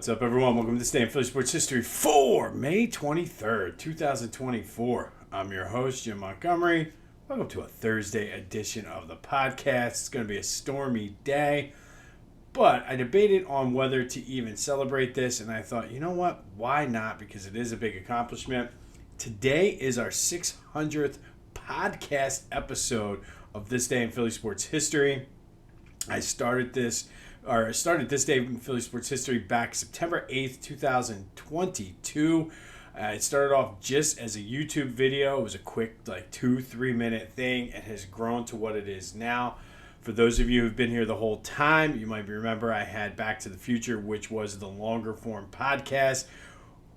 What's up, everyone? Welcome to this day in Philly sports history for May 23rd, 2024. I'm your host, Jim Montgomery. Welcome to a Thursday edition of the podcast. It's going to be a stormy day, but I debated on whether to even celebrate this, and I thought, you know what? Why not? Because it is a big accomplishment. Today is our 600th podcast episode of This Day in Philly Sports History. I started this day in Philly sports history back September 8th, 2022. It started off just as a YouTube video. It was a quick 2-3 minute thing and has grown to what it is now. For those of you who've been here the whole time, you might remember I had Back to the Future, which was the longer form podcast.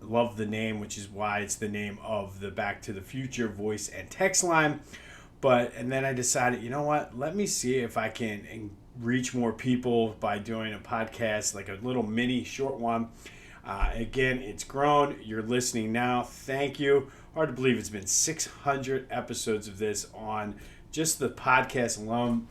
Love the name, which is why it's the name of the Back to the Future voice and text line. And then I decided, you know what? Let me see if I can reach more people by doing a podcast, like a little mini short one. Again, it's grown. You're listening now. Thank you. Hard to believe it's been 600 episodes of this on just the podcast alone.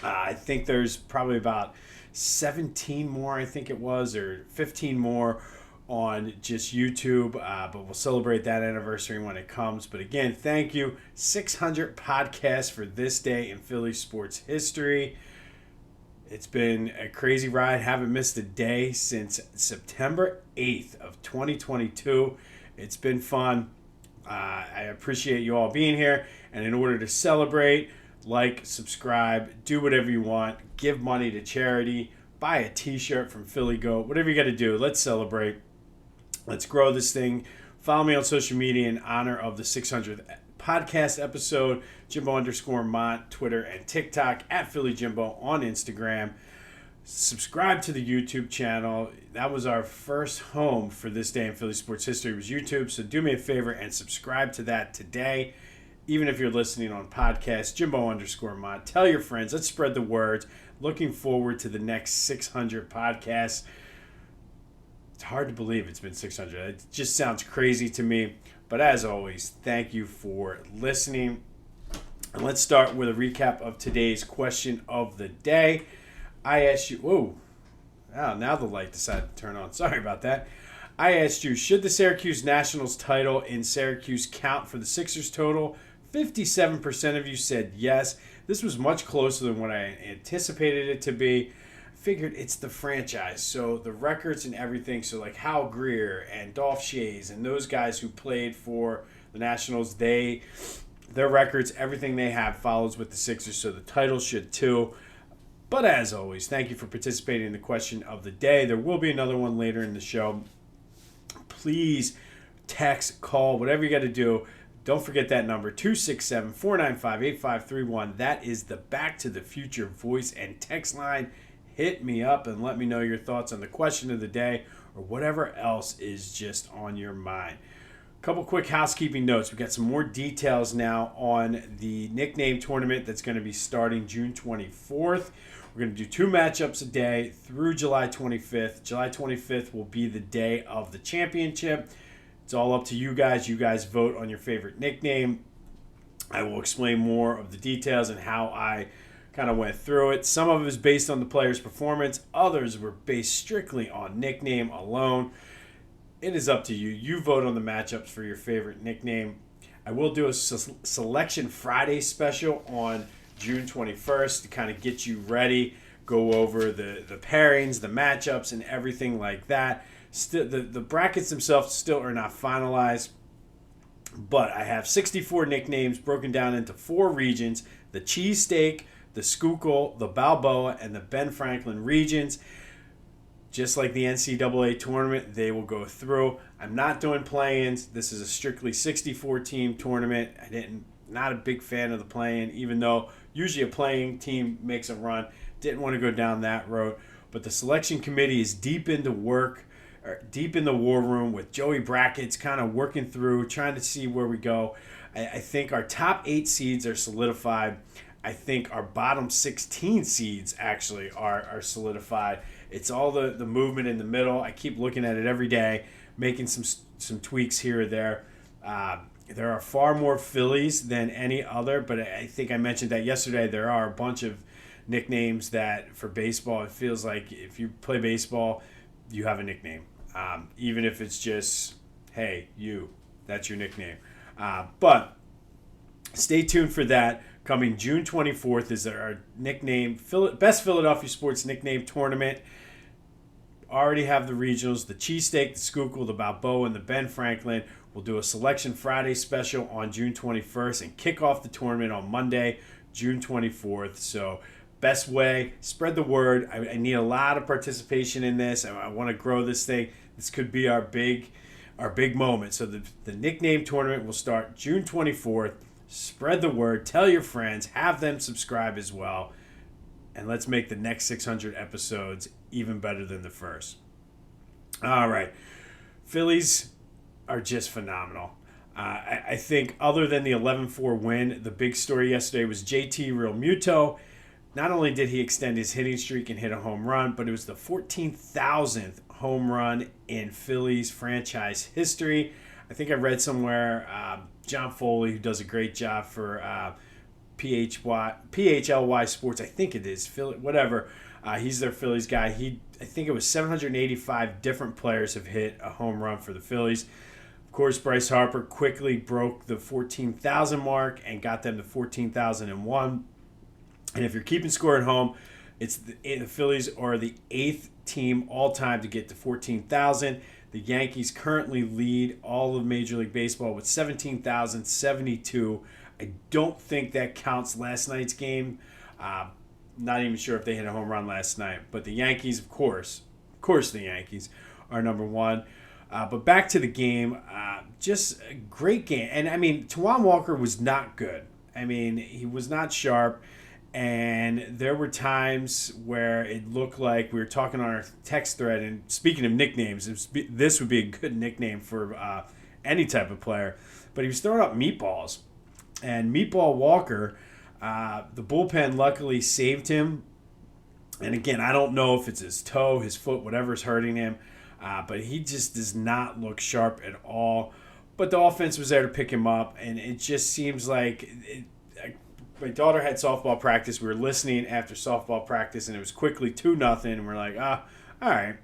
I think there's probably about 17 more, I think it was, or 15 more on just YouTube, but we'll celebrate that anniversary when it comes. But again, thank you. 600 podcasts for this day in Philly sports history. It's been a crazy ride. Haven't missed a day since September 8th of 2022. It's been fun. I appreciate you all being here. And in order to celebrate, subscribe, do whatever you want, give money to charity, buy a t-shirt from Philly Goat, whatever you got to do. Let's celebrate. Let's grow this thing. Follow me on social media in honor of the 600th podcast episode. Jimbo_Mont, Twitter and TikTok, at Philly Jimbo on Instagram. Subscribe to the YouTube channel. That was our first home for this day in Philly sports history, was YouTube. So do me a favor and subscribe to that today. Even if you're listening on podcast, Jimbo_Mont. Tell your friends. Let's spread the word. Looking forward to the next 600 podcasts. It's hard to believe it's been 600. It just sounds crazy to me. But as always, thank you for listening. And let's start with a recap of today's question of the day. I asked you, now the light decided to turn on. Sorry about that. I asked you, should the Syracuse Nationals title in Syracuse count for the Sixers total? 57% of you said yes. This was much closer than what I anticipated it to be. Figured it's the franchise, so the records and everything, so like Hal Greer and Dolph Schayes and those guys who played for the Nationals, their records, everything they have follows with the Sixers, so the title should too. But as always, thank you for participating in the question of the day. There will be another one later in the show. Please text, call, whatever you got to do. Don't forget that number, 267-495-8531. That is the Back to the Future voice and text line. Hit me up and let me know your thoughts on the question of the day or whatever else is just on your mind. A couple quick housekeeping notes. We've got some more details now on the nickname tournament that's going to be starting June 24th. We're going to do 2 matchups a day through July 25th. July 25th will be the day of the championship. It's all up to you guys. You guys vote on your favorite nickname. I will explain more of the details and how I kind of went through it. Some of it was based on the player's performance. Others were based strictly on nickname alone. It is up to you. You vote on the matchups for your favorite nickname. I will do a Selection Friday special on June 21st to kind of get you ready, go over the pairings, the matchups, and everything like that. Still, the brackets themselves still are not finalized, but I have 64 nicknames broken down into 4 regions: the Cheesesteak, the Schuylkill, the Balboa, and the Ben Franklin regions. Just like the NCAA tournament, they will go through. I'm not doing play-ins. This is a strictly 64-team tournament. Not a big fan of the play-in, even though usually a playing team makes a run. Didn't want to go down that road. But the selection committee is deep in the war room with Joey Brackets, kind of working through, trying to see where we go. I think our top 8 seeds are solidified. I think our bottom 16 seeds actually are solidified. It's all the movement in the middle. I keep looking at it every day, making some tweaks here or there. There are far more Phillies than any other, but I think I mentioned that yesterday. There are a bunch of nicknames that for baseball, it feels like if you play baseball, you have a nickname. Even if it's just, hey, you, that's your nickname. But stay tuned for that. Coming June 24th is our nickname, Best Philadelphia Sports Nickname Tournament. Already have the regionals, the Cheesesteak, the Schuylkill, the Balboa, and the Ben Franklin. We'll do a Selection Friday special on June 21st and kick off the tournament on Monday, June 24th. So best way, spread the word. I need a lot of participation in this. I want to grow this thing. This could be our big moment. So the nickname tournament will start June 24th. Spread the word. Tell your friends. Have them subscribe as well. And let's make the next 600 episodes even better than the first. All right. Phillies are just phenomenal. I think other than the 11-4 win, the big story yesterday was JT Realmuto. Not only did he extend his hitting streak and hit a home run, but it was the 14,000th home run in Phillies franchise history. I think I read somewhere John Foley, who does a great job for PHLY Sports, I think it is, whatever. He's their Phillies guy. I think it was 785 different players have hit a home run for the Phillies. Of course, Bryce Harper quickly broke the 14,000 mark and got them to 14,001. And if you're keeping score at home, the Phillies are the 8th team all-time to get to 14,000. The Yankees currently lead all of Major League Baseball with 17,072. I don't think that counts last night's game. Not even sure if they hit a home run last night. But the Yankees, of course the Yankees are number one. But back to the game, just a great game. And, I mean, Tawan Walker was not good. I mean, he was not sharp. And there were times where it looked like we were talking on our text thread. And speaking of nicknames, this would be a good nickname for any type of player. But he was throwing up meatballs. And Meatball Walker, the bullpen luckily saved him. And again, I don't know if it's his toe, his foot, whatever's hurting him. But he just does not look sharp at all. But the offense was there to pick him up. And it just seems like my daughter had softball practice. We were listening after softball practice, and it was quickly 2-0. And we're like, all right,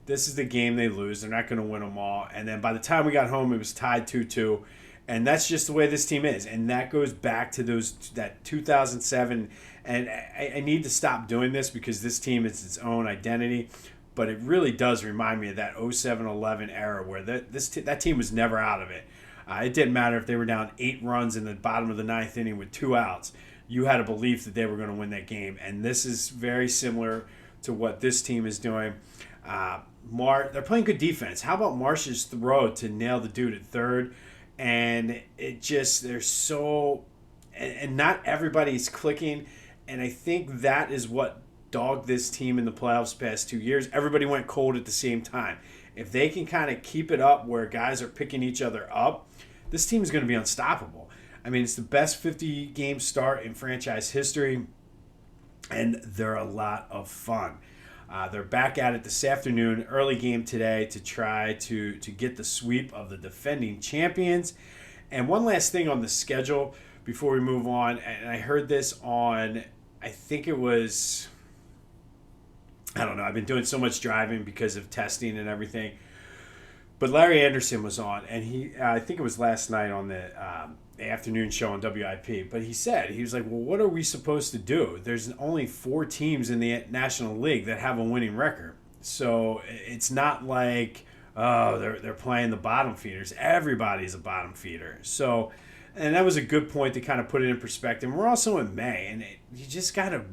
this is the game they lose. They're not going to win them all. And then by the time we got home, it was tied 2-2. And that's just the way this team is. And that goes back to that 2007. And I need to stop doing this because this team is its own identity. But it really does remind me of that 07-11 era where that team was never out of it. It didn't matter if they were down 8 runs in the bottom of the 9th inning with 2 outs. You had a belief that they were going to win that game. And this is very similar to what this team is doing. They're playing good defense. How about Marsh's throw to nail the dude at third? And they're so, and not everybody's clicking. And I think that is what dogged this team in the playoffs the past 2 years. Everybody went cold at the same time. If they can kind of keep it up where guys are picking each other up, this team is going to be unstoppable. I mean, it's the best 50-game start in franchise history, and they're a lot of fun. They're back at it this afternoon, early game today, to try to get the sweep of the defending champions. And one last thing on the schedule before we move on, and I heard this on, I think it was, I don't know, I've been doing so much driving because of testing and everything. But Larry Anderson was on, and I think it was last night on the afternoon show on WIP. But he was like, well, what are we supposed to do? There's only 4 teams in the National League that have a winning record. So it's not like, they're playing the bottom feeders. Everybody's a bottom feeder. So, and that was a good point to kind of put it in perspective. We're also in May, and you just gotta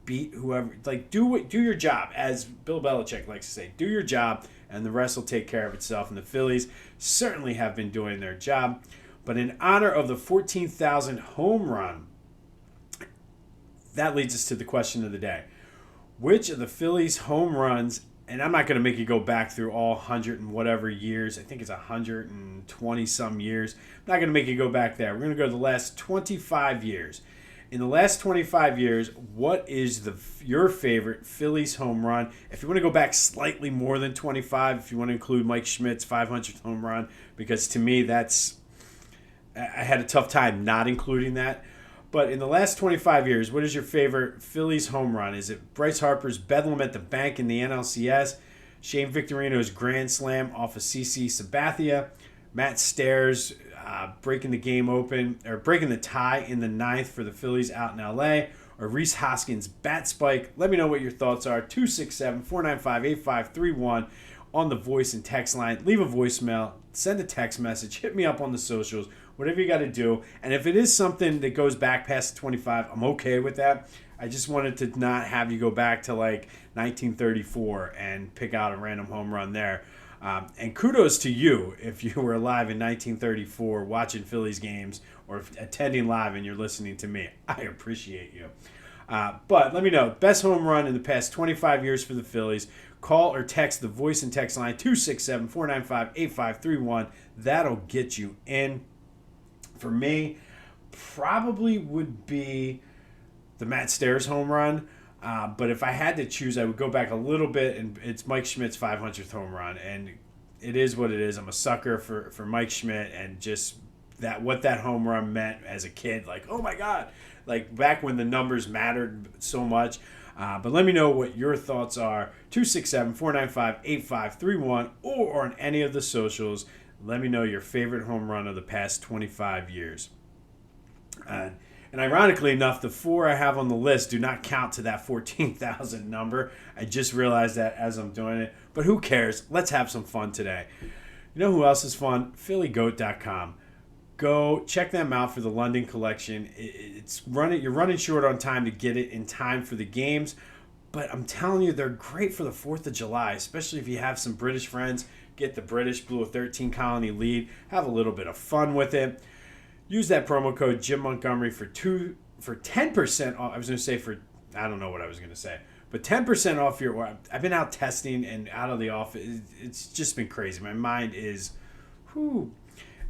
beat whoever. Like, do your job, as Bill Belichick likes to say. Do your job, and the rest will take care of itself. And the Phillies certainly have been doing their job. But in honor of the 14,000 home run, that leads us to the question of the day. Which of the Phillies home runs, and I'm not going to make you go back through all 100 and whatever years. I think it's 120-some years. I'm not going to make you go back there. We're going to go to the last 25 years. In the last 25 years, what is your favorite Phillies home run? If you want to go back slightly more than 25, if you want to include Mike Schmidt's 500th home run, because to me I had a tough time not including that. But in the last 25 years, what is your favorite Phillies home run? Is it Bryce Harper's Bedlam at the Bank in the NLCS, Shane Victorino's grand slam off of CC Sabathia. Matt Stairs breaking the game open, or breaking the tie in the ninth for the Phillies out in LA. Or Rhys Hoskins' bat spike. Let me know what your thoughts are. 267-495-8531 on the voice and text line. Leave a voicemail. Send a text message. Hit me up on the socials. Whatever you got to do. And if it is something that goes back past 25, I'm okay with that. I just wanted to not have you go back to like 1934 and pick out a random home run there. And kudos to you if you were alive in 1934 watching Phillies games or attending live and you're listening to me. I appreciate you. But let me know. Best home run in the past 25 years for the Phillies. Call or text the voice and text line 267-495-8531. That'll get you in. For me, probably would be the Matt Stairs home run. But if I had to choose, I would go back a little bit, and it's Mike Schmidt's 500th home run. And it is what it is. I'm a sucker for Mike Schmidt and just what that home run meant as a kid. Like, oh, my God. Like, back when the numbers mattered so much. But let me know what your thoughts are. 267-495-8531 or on any of the socials. Let me know your favorite home run of the past 25 years. And ironically enough, the four I have on the list do not count to that 14,000 number. I just realized that as I'm doing it. But who cares? Let's have some fun today. You know who else is fun? PhillyGoat.com. Go check them out for the London collection. You're running short on time to get it in time for the games. But I'm telling you, they're great for the 4th of July, especially if you have some British friends. Get the British Blue 13 colony lead. Have a little bit of fun with it. Use that promo code Jim Montgomery for 10% off. I was going to say I don't know what I was going to say. But 10% off your order. I've been out testing and out of the office. It's just been crazy. My mind is, whew.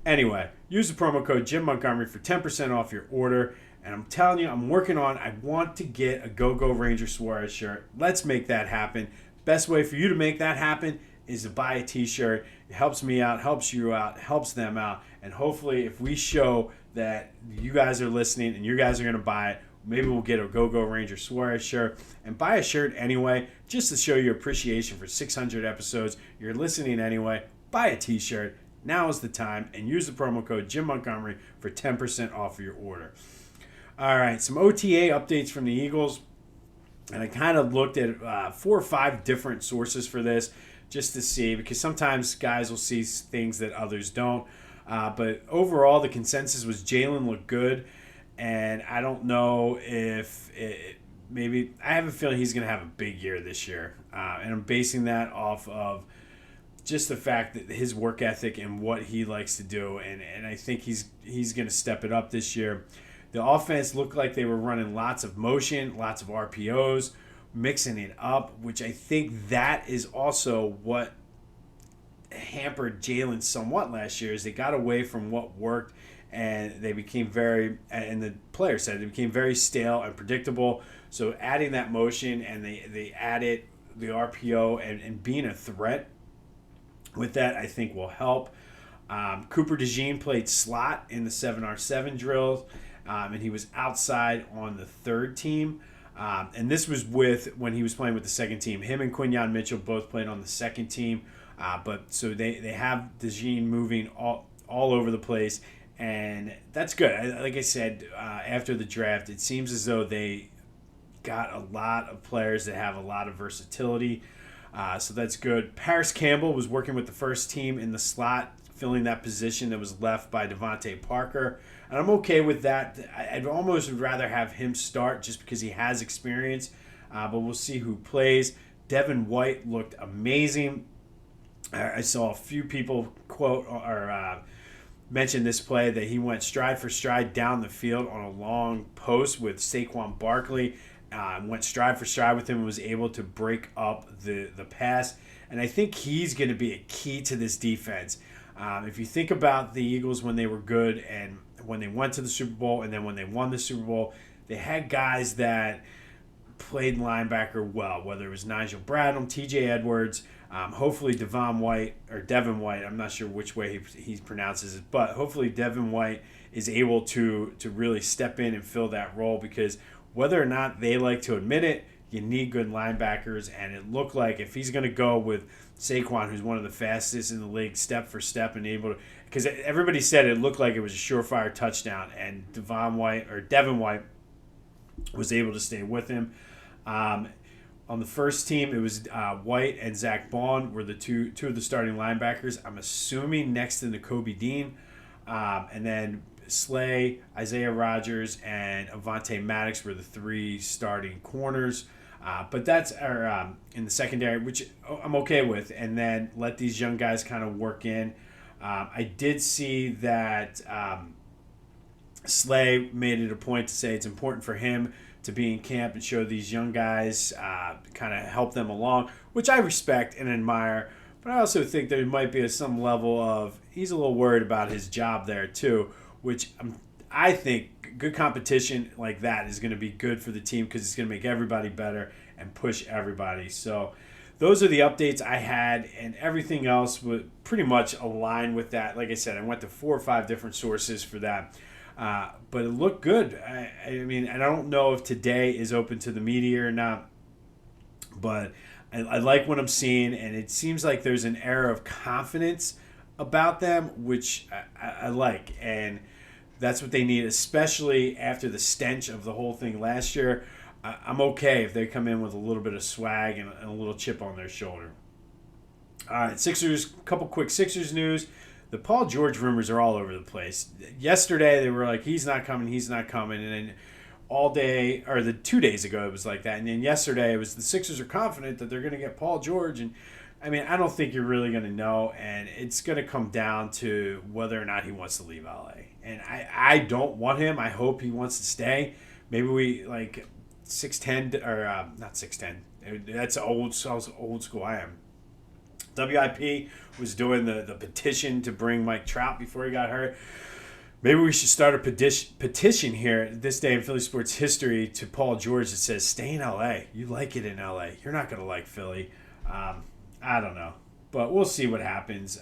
Anyway, use the promo code Jim Montgomery for 10% off your order. And I'm telling you, I want to get a Go-Go Ranger Suarez shirt. Let's make that happen. Best way for you to make that happen is to buy a t-shirt. It helps me out, helps you out, helps them out. And hopefully if we show that you guys are listening and you guys are going to buy it, maybe we'll get a Go-Go Ranger Suarez shirt. And buy a shirt anyway, just to show your appreciation for 600 episodes. You're listening anyway. Buy a t-shirt. Now is the time. And use the promo code Jim Montgomery for 10% off of your order. All right, some OTA updates from the Eagles. And I kind of looked at 4 or 5 different sources for this just to see, because sometimes guys will see things that others don't. But overall, the consensus was Jalen looked good. And I don't know if maybe I have a feeling he's going to have a big year this year. And I'm basing that off of just the fact that his work ethic and what he likes to do. And I think he's going to step it up this year. The offense looked like they were running lots of motion, lots of RPOs, mixing it up, which I think that is also what hampered Jalen somewhat last year, is they got away from what worked and they became and the player said, they became very stale and predictable. So adding that motion and they added the RPO and being a threat with that, I think will help. Cooper DeJean played slot in the 7R7 drills. And he was outside on the third team. And this was when he was playing with the second team. Him and Quinyon Mitchell both played on the second team. But so they have DeJean moving all over the place. And that's good. Like I said, after the draft, it seems as though they got a lot of players that have a lot of versatility. So that's good. Paris Campbell was working with the first team in the slot, filling that position that was left by Devontae Parker. And I'm okay with that. I'd almost rather have him start just because he has experience. But we'll see who plays. Devin White looked amazing. I saw a few people quote or mention this play that he went stride for stride down the field on a long post with Saquon Barkley. Went stride for stride with him and was able to break up the pass. And I think he's going to be a key to this defense. If you think about the Eagles when they were good and when they went to the Super Bowl and then when they won the Super Bowl, they had guys that played linebacker well, whether it was Nigel Bradham, TJ Edwards, hopefully Devin White, I'm not sure which way he pronounces it, but hopefully Devin White is able to really step in and fill that role, because whether or not they like to admit it, You need good linebackers, and it looked like if he's going to go with Saquon, who's one of the fastest in the league, step for step, and able to, because everybody said it looked like it was a surefire touchdown, and Devin White was able to stay with him. On the first team, it was White and Zach Bond were the two of the starting linebackers. I'm assuming next to Nakobe Dean, and then Slay, Isaiah Rodgers, and Avonte Maddox were the 3 starting corners. But that's in the secondary, which I'm okay with, and then let these young guys kind of work in. I did see that Slay made it a point to say it's important for him to be in camp and show these young guys, kind of help them along, which I respect and admire. But I also think there might be some level of he's a little worried about his job there too, which I think good competition like that is going to be good for the team because it's going to make everybody better and push everybody. So those are the updates I had, and everything else would pretty much align with that. Like I said, I went to 4 or 5 different sources for that. But it looked good. I mean, and I don't know if today is open to the media or not, but I like what I'm seeing, and it seems like there's an air of confidence about them, which I like, and that's what they need, especially after the stench of the whole thing last year. I'm okay if they come in with a little bit of swag and a little chip on their shoulder. All right, Sixers, couple quick Sixers news. The Paul George rumors are all over the place. Yesterday, they were like, he's not coming. And then all day, or the 2 days ago, it was like that. And then yesterday, it was the Sixers are confident that they're going to get Paul George. And I mean, I don't think you're really going to know. And it's going to come down to whether or not he wants to leave LA. And I don't want him. I hope he wants to stay. Maybe we, like, 6'10", or not 6'10". That's old school I am. WIP was doing the petition to bring Mike Trout before he got hurt. Maybe we should start a petition here this day in Philly sports history to Paul George that says, stay in LA. You like it in LA. You're not going to like Philly. I don't know. But we'll see what happens.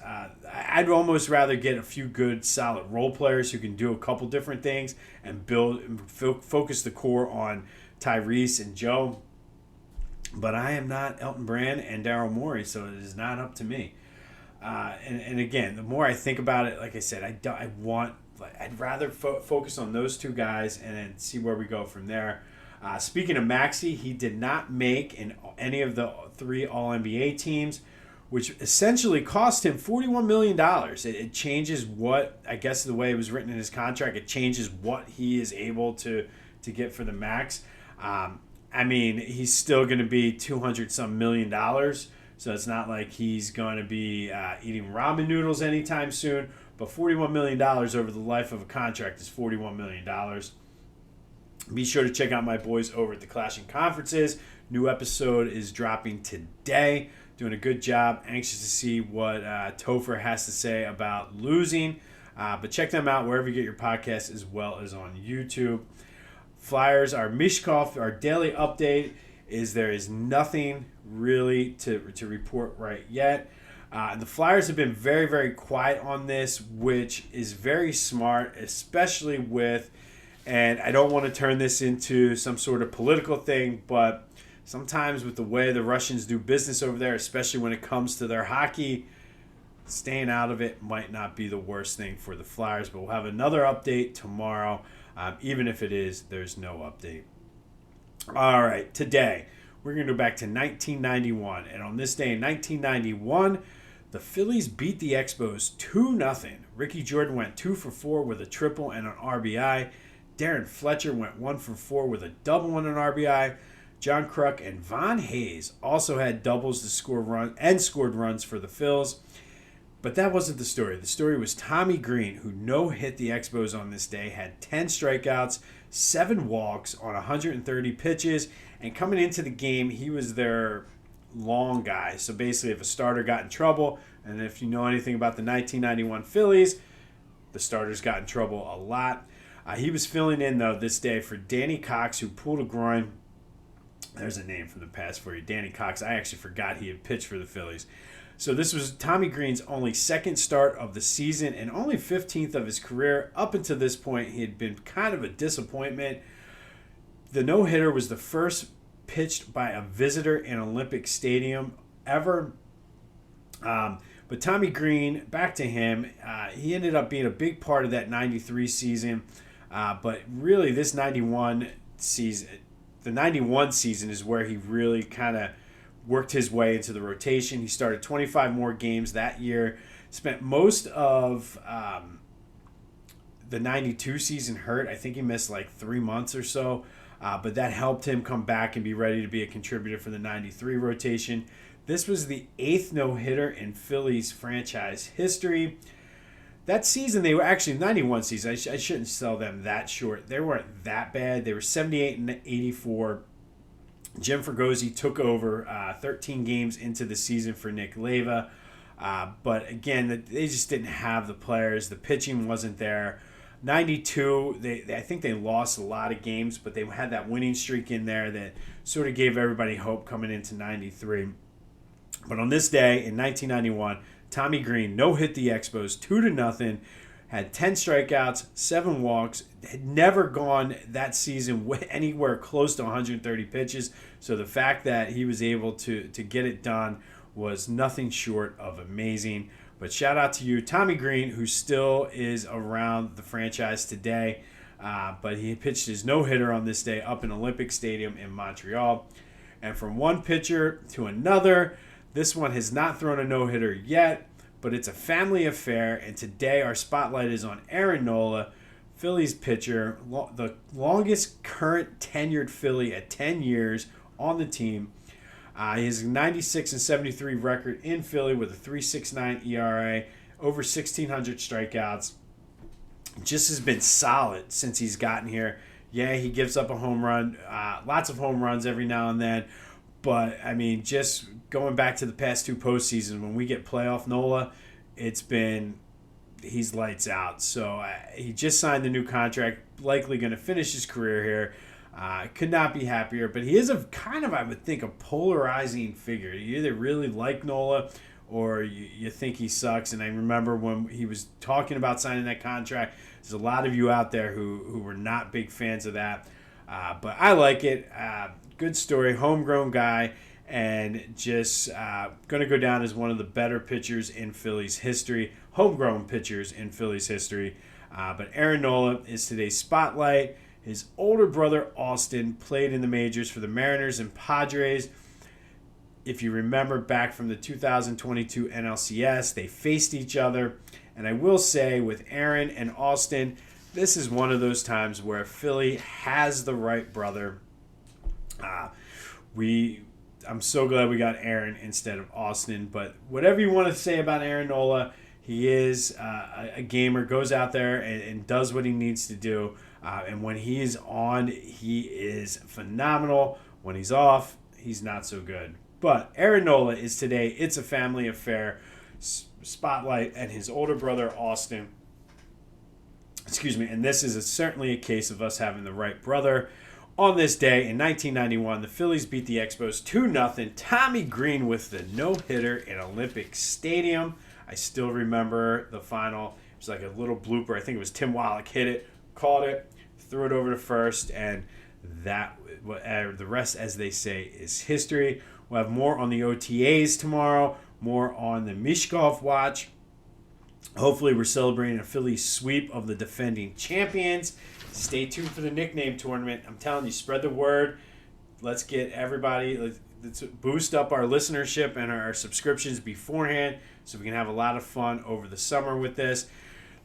I'd almost rather get a few good, solid role players who can do a couple different things and focus the core on Tyrese and Joe. But I am not Elton Brand and Daryl Morey, so it is not up to me. And again, the more I think about it, like I said, I'd rather focus on those 2 guys and then see where we go from there. Speaking of Maxey, he did not make in any of the 3 All-NBA teams, which essentially cost him $41 million. It changes what, I guess the way it was written in his contract, it changes what he is able to get for the max. I mean, he's still going to be $200-some million, so it's not like he's going to be eating ramen noodles anytime soon. But $41 million over the life of a contract is $41 million. Be sure to check out my boys over at the Clashing Conferences. New episode is dropping today. Doing a good job. Anxious to see what Topher has to say about losing. But check them out wherever you get your podcasts as well as on YouTube. Flyers, our Mishkov, our daily update is there is nothing really to report right yet. The Flyers have been very, very quiet on this, which is very smart, especially with, and I don't want to turn this into some sort of political thing, but sometimes with the way the Russians do business over there, especially when it comes to their hockey, staying out of it might not be the worst thing for the Flyers. But we'll have another update tomorrow. Even if it is, there's no update. All right, today we're going to go back to 1991. And on this day in 1991, the Phillies beat the Expos 2-0. Ricky Jordan went 2 for 4 with a triple and an RBI. Darrin Fletcher went 1 for 4 with a double and an RBI. John Kruk and Von Hayes also had doubles to scored runs for the Phils. But that wasn't the story. The story was Tommy Greene, who no-hit the Expos on this day, had 10 strikeouts, 7 walks on 130 pitches, and coming into the game, he was their long guy. So basically, if a starter got in trouble, and if you know anything about the 1991 Phillies, the starters got in trouble a lot. He was filling in, though, this day for Danny Cox, who pulled a groin. There's a name from the past for you, Danny Cox. I actually forgot he had pitched for the Phillies. So this was Tommy Greene's only second start of the season and only 15th of his career. Up until this point, he had been kind of a disappointment. The no-hitter was the first pitched by a visitor in Olympic Stadium ever. But Tommy Greene, back to him, he ended up being a big part of that 93 season. But really, this 91 season, the 91 season is where he really kind of worked his way into the rotation. He started 25 more games that year, spent most of the 92 season hurt. I think he missed like 3 months or so, but that helped him come back and be ready to be a contributor for the 93 rotation. This was the 8th no-hitter in Phillies franchise history. That season, they were actually 91 season. I shouldn't sell them that short. They weren't that bad. They were 78 and 84. Jim Fregosi took over 13 games into the season for Nick Leyva. But again, they just didn't have the players. The pitching wasn't there. 92, I think they lost a lot of games, but they had that winning streak in there that sort of gave everybody hope coming into 93. But on this day in 1991, Tommy Greene no-hit the Expos 2-0, had 10 strikeouts, 7 walks, had never gone that season anywhere close to 130 pitches. So the fact that he was able to get it done was nothing short of amazing. But shout out to you, Tommy Greene, who still is around the franchise today. But he pitched his no-hitter on this day up in Olympic Stadium in Montreal. And from one pitcher to another, this one has not thrown a no-hitter yet, but it's a family affair. And today our spotlight is on Aaron Nola, Phillies pitcher, the longest current tenured Philly at 10 years on the team. He has a 96 and 73 record in Philly with a 3.69 ERA, over 1,600 strikeouts. Just has been solid since he's gotten here. Yeah, he gives up a home run, lots of home runs every now and then. But, I mean, just going back to the past 2 postseasons, when we get playoff Nola, he's lights out. So he just signed a new contract, likely going to finish his career here. Could not be happier, but he is a kind of, I would think, a polarizing figure. You either really like Nola or you think he sucks. And I remember when he was talking about signing that contract, there's a lot of you out there who were not big fans of that. But I like it. Good story, homegrown guy, and just going to go down as one of the better pitchers in Phillies history, homegrown pitchers in Phillies history. But Aaron Nola is today's spotlight. His older brother, Austin, played in the majors for the Mariners and Padres. If you remember back from the 2022 NLCS, they faced each other. And I will say, with Aaron and Austin, this is one of those times where Philly has the right brother. I'm so glad we got Aaron instead of Austin. But whatever you want to say about Aaron Nola, he is a gamer, goes out there and does what he needs to do. And when he is on, he is phenomenal. When he's off, he's not so good. But Aaron Nola is today, it's a family affair, spotlight, and his older brother, Austin. And this is certainly a case of us having the right brother. On this day in 1991, the Phillies beat the Expos 2-0. Tommy Greene with the no-hitter in Olympic Stadium. I still remember the final. It was like a little blooper. I think it was Tim Wallach hit it, caught it, threw it over to first, and that the rest, as they say, is history. We'll have more on the OTAs tomorrow, more on the Mishkov watch. Hopefully, we're celebrating a Phillies sweep of the defending champions. Stay tuned for the nickname tournament. I'm telling you, spread the word. Let's get everybody, let's boost up our listenership and our subscriptions beforehand so we can have a lot of fun over the summer with this.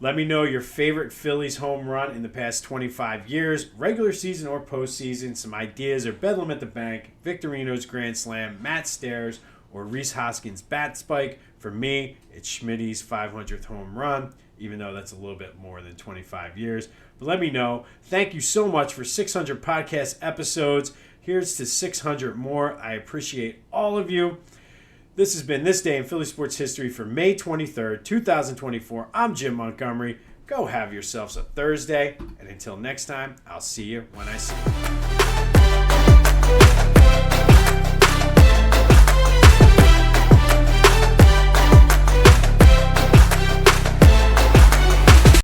Let me know your favorite Phillies home run in the past 25 years, regular season or postseason. Some ideas are Bedlam at the Bank, Victorino's Grand Slam, Matt Stairs, or Rhys Hoskins' bat spike. For me, it's Schmidt's 500th home run, even though that's a little bit more than 25 years. But let me know. Thank you so much for 600 podcast episodes. Here's to 600 more. I appreciate all of you. This has been This Day in Philly Sports History for May 23rd, 2024. I'm Jim Montgomery. Go have yourselves a Thursday. And until next time, I'll see you when I see you.